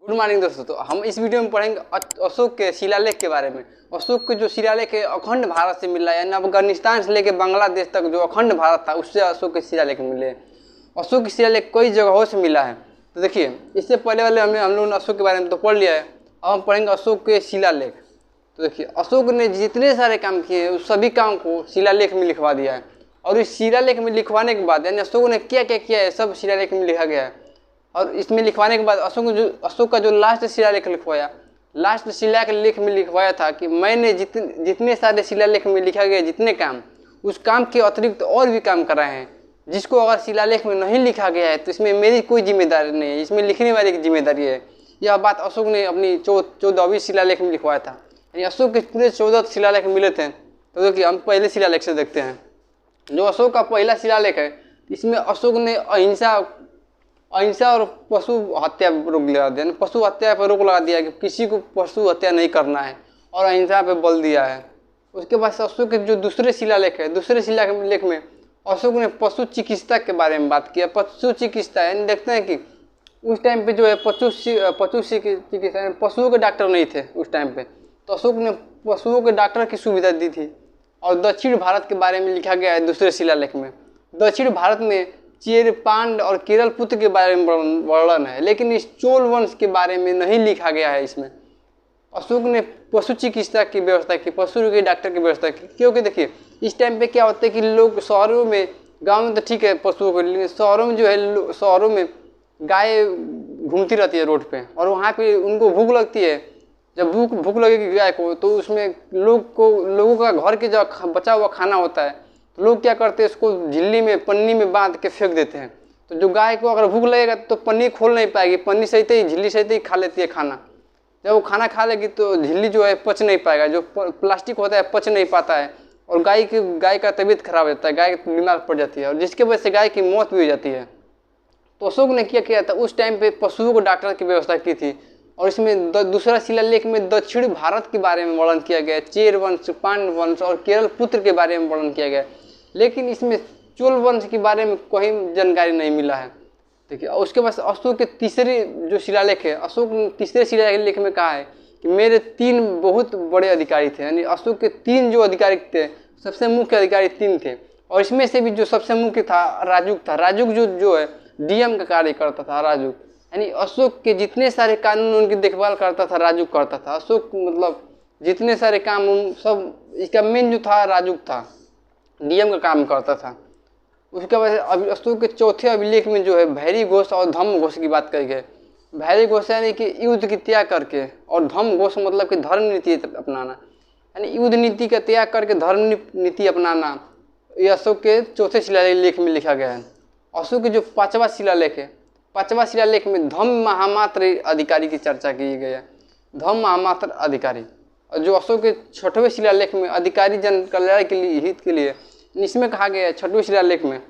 Good morning दोस्तों। तो हम इस वीडियो में पढ़ेंगे अशोक के शिलालेख के बारे में। अशोक के जो शिलालेख है अखंड भारत से मिला है, यानी अफगानिस्तान से लेकर बांग्लादेश तक जो अखंड भारत था उससे अशोक के शिलालेख मिले। अशोक के शिलालेख कई जगहों से मिला है। तो देखिए, इससे पहले वाले हम लोगों ने अशोक के बारे में तो पढ़ लिया है। अब हम पढ़ेंगे अशोक के शिलालेख। तो देखिए, अशोक ने जितने सारे काम किए उस सभी काम को शिलालेख में लिखवा दिया है। और इस शिलालेख में लिखवाने के बाद यानी अशोक ने क्या क्या किया है सब शिलालेख में लिखा गया है। और इसमें लिखवाने के बाद अशोक का जो लास्ट शिलालेख लिखवाया, लास्ट शिलालेख में लिखवाया था कि मैंने जितने सारे शिलालेख में लिखा गया जितने काम, उस काम के अतिरिक्त और भी काम कराए हैं, जिसको अगर शिलालेख में नहीं लिखा गया है तो इसमें मेरी कोई जिम्मेदारी नहीं है, इसमें लिखने वाले की जिम्मेदारी है। यह बात अशोक ने अपनी 14वीं शिलालेख में लिखवाया था। यानी अशोक के पूरे 14 शिलालेख मिले थे। तो देखिए, हम पहले शिलालेख से देखते हैं। जो अशोक का पहला शिलालेख है, इसमें अशोक ने अहिंसा और पशु हत्या पर रोक लगा दिया, पशु हत्या पर रोक लगा दिया कि किसी को पशु हत्या नहीं करना है और अहिंसा पे बल दिया है। उसके बाद अशोक के जो दूसरे शिलालेख है, दूसरे शिलालेख में अशोक ने पशु चिकित्सा के बारे में बात किया। पशु चिकित्सा यानी देखते हैं कि उस टाइम पे जो है पशु चिकित्सा पशुओं के डॉक्टर नहीं थे उस टाइम पे, तो अशोक ने पशुओं के डॉक्टर की सुविधा दी थी। और दक्षिण भारत के बारे में लिखा गया है दूसरे शिलालेख में। दक्षिण भारत में चेर, पांड और केरल पुत्र के बारे में वर्णन है, लेकिन इस चोल वंश के बारे में नहीं लिखा गया है। इसमें अशोक ने पशु चिकित्सा की व्यवस्था की, पशु के डॉक्टर की व्यवस्था की। क्योंकि देखिए, इस टाइम पे क्या होता है कि लोग शहरों में, गांव में तो ठीक है पशुओं को, लेकिन शहरों में जो है, शहरों में गाय घूमती रहती है रोड पे और वहाँ पे उनको भूख लगती है। जब भूख लगेगी गाय को तो उसमें लोगों का घर के जो बचा हुआ खाना होता है तो लोग क्या करते हैं, उसको झिल्ली में, पन्नी में बांध के फेंक देते हैं। तो जो गाय को अगर भूख लगेगा तो पन्नी खोल नहीं पाएगी, पन्नी सहित ही, झिल्ली सहित ही खा लेती है खाना। जब वो खाना खा लेगी तो झिल्ली जो है पच नहीं पाएगा, जो प्लास्टिक होता है पच नहीं पाता है और गाय का तबीयत खराब हो जाता है, गाय बीमार पड़ जाती है और जिसके वजह से गाय की मौत भी हो जाती है। तो अशोक ने क्या किया था, उस टाइम पे पशुओं को डॉक्टर की व्यवस्था की थी। और इसमें दूसरा शिलालेख में दक्षिण भारत के बारे में वर्णन किया गया, चेर वंश, पांड वंश और केरल पुत्र के बारे में वर्णन किया गया, लेकिन इसमें चोल वंश के बारे में कोई जानकारी नहीं मिला है। देखिए, उसके बाद अशोक के तीसरे जो शिलालेख है, अशोक ने तीसरे शिलालेख में कहा है कि मेरे 3 बहुत बड़े अधिकारी थे। यानी अशोक के 3 जो अधिकारी थे, सबसे मुख्य अधिकारी 3 थे और इसमें से भी जो सबसे मुख्य था राजुक था। राजुक जो है डीएम का कार्य करता था। राजुक यानी अशोक के जितने सारे कानून उनकी देखभाल करता था राजुक करता था। अशोक मतलब जितने सारे काम सब, इसका मेन जो था राजुक था, डीएम का काम करता था। उसके बाद अशोक के चौथे अभिलेख में जो है भैरी घोष और धम्म घोष की बात करी गई। भैरी घोष यानी कि युद्ध की त्याग करके, और धम्म घोष मतलब कि धर्म नीति अपनाना, यानी युद्ध नीति का त्याग करके धर्म नीति अपनाना, ये अशोक के चौथे शिलालेख में लिखा गया है। अशोक के जो 5वां शिलालेख है, 5वां शिलालेख में धम्म महामात्र अधिकारी की चर्चा की गई है। धम्म महामात्र अधिकारी। और जो अशोक के 6वें शिलालेख में अधिकारी जन कल्याण के लिए, हित के लिए, इसमें कहा गया है 6वें शिलालेख में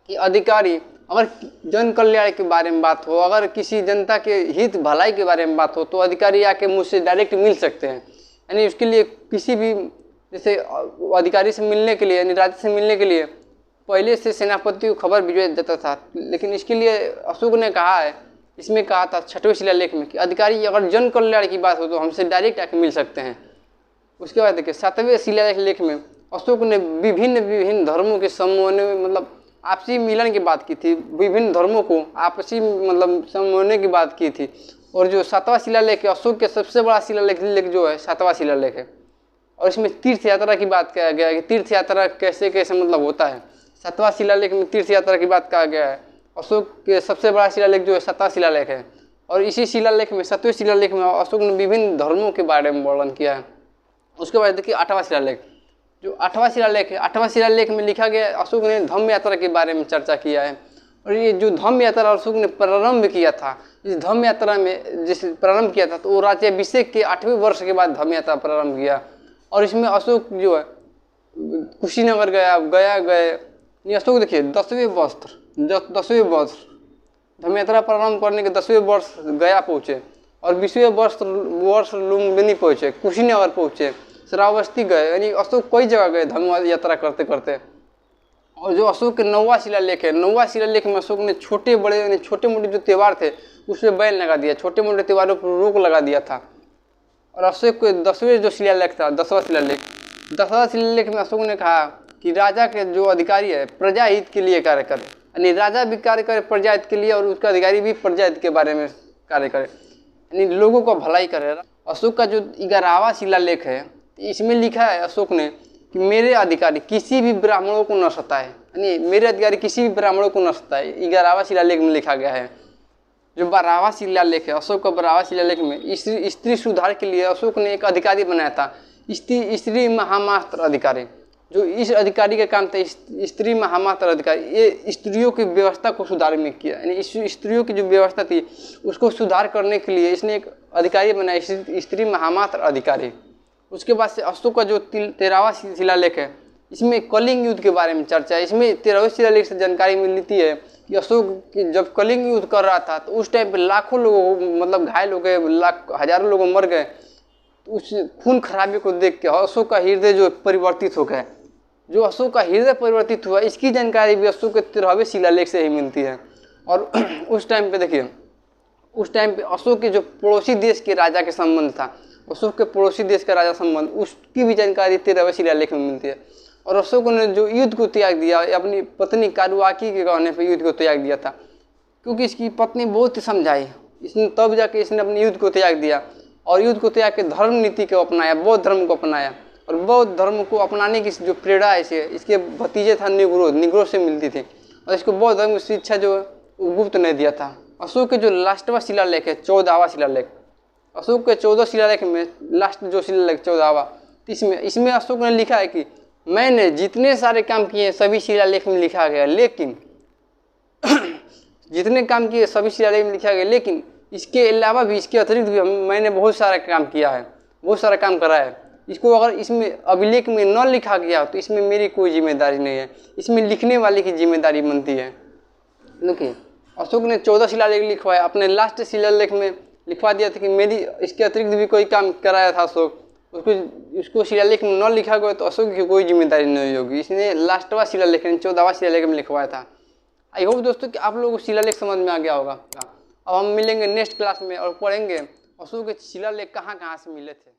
कि अधिकारी अगर जन कल्याण के बारे में बात हो, अगर किसी जनता के हित भलाई के बारे में बात हो तो अधिकारी आके मुझसे डायरेक्ट मिल सकते हैं। यानी उसके लिए किसी भी, जैसे अधिकारी से मिलने के लिए, यानी राज्य से मिलने के लिए पहले से सेनापति को खबर भिजवाया जाता था, लेकिन इसके लिए अशोक ने कहा है, इसमें कहा था 6वें शिलालेख में कि अधिकारी अगर जन कल्याण की बात हो तो हमसे डायरेक्ट आके मिल सकते हैं। उसके बाद देखिए 7वें शिलालेख में अशोक ने विभिन्न धर्मों के समन्वय में, मतलब आपसी मिलन की बात की थी, विभिन्न धर्मों को आपसी मतलब समन्वय की बात की थी। और जो 7वां शिलालेख है, अशोक के सबसे बड़ा शिलालेख जो है 7वां शिलालेख है, और इसमें तीर्थ यात्रा की बात किया गया है कि तीर्थ यात्रा कैसे कैसे मतलब होता है। 7वां शिलालेख में तीर्थ यात्रा की बात कहा गया है। अशोक के सबसे बड़ा शिलालेख जो है 7वां शिलालेख है। और इसी शिलालेख में, 7वें शिलालेख में अशोक ने विभिन्न धर्मों के बारे में वर्णन किया है। उसके बाद देखिए 8वां शिलालेख, जो 8वां शिलालेख है, 8वां शिलालेख में लिखा गया, अशोक ने धम्म यात्रा के बारे में चर्चा किया है। और ये जो धम्म यात्रा अशोक ने प्रारंभ किया था, इस धम्म यात्रा में जिसे प्रारंभ किया था तो वो राज्याभिषेक के 8वें वर्ष के बाद धम्म यात्रा प्रारंभ किया। और इसमें अशोक जो है कुशीनगर गए। अशोक देखिए 10वें वर्ष धम्म यात्रा प्रारंभ करने के 10वें वर्ष गया पहुँचे और 20वें वर्ष लुम्बिनी पहुँचे, कुशीनगर पहुँचे, श्रावस्ती गए। यानी अशोक कई जगह गए धम्म यात्रा करते करते। और जो अशोक के 9वां शिलालेख है, 9वां शिलालेख में अशोक ने छोटे बड़े यानी छोटे मोटे जो त्यौहार थे उसमें बैन लगा दिया, छोटे मोटे त्योहारों पर रोक लगा दिया था। और अशोक के 10वें जो शिलालेख था, 10वां शिलालेख, 10वां शिलालेख में अशोक ने कहा कि राजा के जो अधिकारी है प्रजा हित के लिए कार्य करे, यानी राजा भी कार्य करे प्रजा हित के लिए और उसका अधिकारी भी प्रजा हित के बारे में कार्य करे, यानी लोगों को भलाई करे। अशोक का जो 11वां शिलालेख है इसमें लिखा है अशोक ने कि मेरे अधिकारी किसी भी ब्राह्मणों को न सताए, यानी मेरे अधिकारी किसी भी ब्राह्मणों को न सताए, 11वां शिलालेख में लिखा गया है। जो 12वां शिलालेख है अशोक का 12वां शिलालेख में स्त्री सुधार के लिए अशोक ने एक अधिकारी बनाया था, स्त्री महामात्र अधिकारी। जो इस अधिकारी का काम था स्त्री महामात्र अधिकारी, ये स्त्रियों की व्यवस्था को सुधार में किया, यानी इस स्त्रियों की जो व्यवस्था थी उसको सुधार करने के लिए इसने एक अधिकारी बनाया, स्त्री महामात्र अधिकारी। उसके बाद से अशोक का जो 13वां शिलालेख है इसमें कलिंग युद्ध के बारे में चर्चा है। इसमें 13वें शिलालेख से जानकारी मिलती है कि अशोक जब कलिंग युद्ध कर रहा था तो उस टाइम पे लाखों लोग मतलब घायल हो गए, हजारों लोग मर गए। उस खून खराबे को देख के अशोक का हृदय जो परिवर्तित हो गया, जो अशोक का हृदय परिवर्तित हुआ इसकी जानकारी भी अशोक के 13वें शिलालेख से ही मिलती है। और उस टाइम पे देखिए, उस टाइम पे अशोक के जो पड़ोसी देश के राजा के संबंध था, अशोक के पड़ोसी देश का राजा संबंध, उसकी भी जानकारी 13वें शिलालेख में मिलती है। और अशोक ने जो युद्ध को त्याग दिया, अपनी पत्नी कारुआकी के कहने पर युद्ध को त्याग दिया था, क्योंकि इसकी पत्नी बहुत ही समझाई, इसने तब जाके इसने अपने युद्ध को त्याग दिया और युद्ध को त्याग के धर्म नीति को अपनाया, बौद्ध धर्म को अपनाया। और बौद्ध धर्म को अपनाने की जो प्रेरणा है इसे इसके भतीजे था निग्रो से मिलती थी, और इसको बौद्ध धर्म की शिक्षा जो गुप्त ने दिया था। अशोक के जो लास्टवा शिलालेख है 14वां शिलालेख, अशोक के 14 शिलालेख में लास्ट जो शिलालेख 14वां, इसमें अशोक ने लिखा है कि मैंने जितने सारे काम किए सभी शिलालेख में लिखा गया, लेकिन जितने काम किए सभी शिलालेख में लिखा गया, लेकिन इसके अलावा भी इसके अतिरिक्त भी मैंने बहुत सारा काम किया है, बहुत सारा काम करा है। इसको अगर इसमें अभिलेख में न लिखा गया तो इसमें मेरी कोई जिम्मेदारी नहीं है, इसमें लिखने वाले की जिम्मेदारी बनती है। देखिए अशोक ने 14 शिलालेख लिखवाया, अपने लास्ट शिलालेख में लिखवा दिया था कि मेरी इसके अतिरिक्त भी कोई काम कराया था अशोक, उसको शिलालेख में न लिखा गया तो अशोक की कोई जिम्मेदारी नहीं होगी, इसने लास्टवा शिलालेख 14वां शिलालेख में लिखवाया था। आई होप दोस्तों कि आप लोगों को शिलालेख समझ में आ गया होगा। अब हम मिलेंगे नेक्स्ट क्लास में और पढ़ेंगे अशोक के शिलालेख कहाँ कहाँ से मिले थे।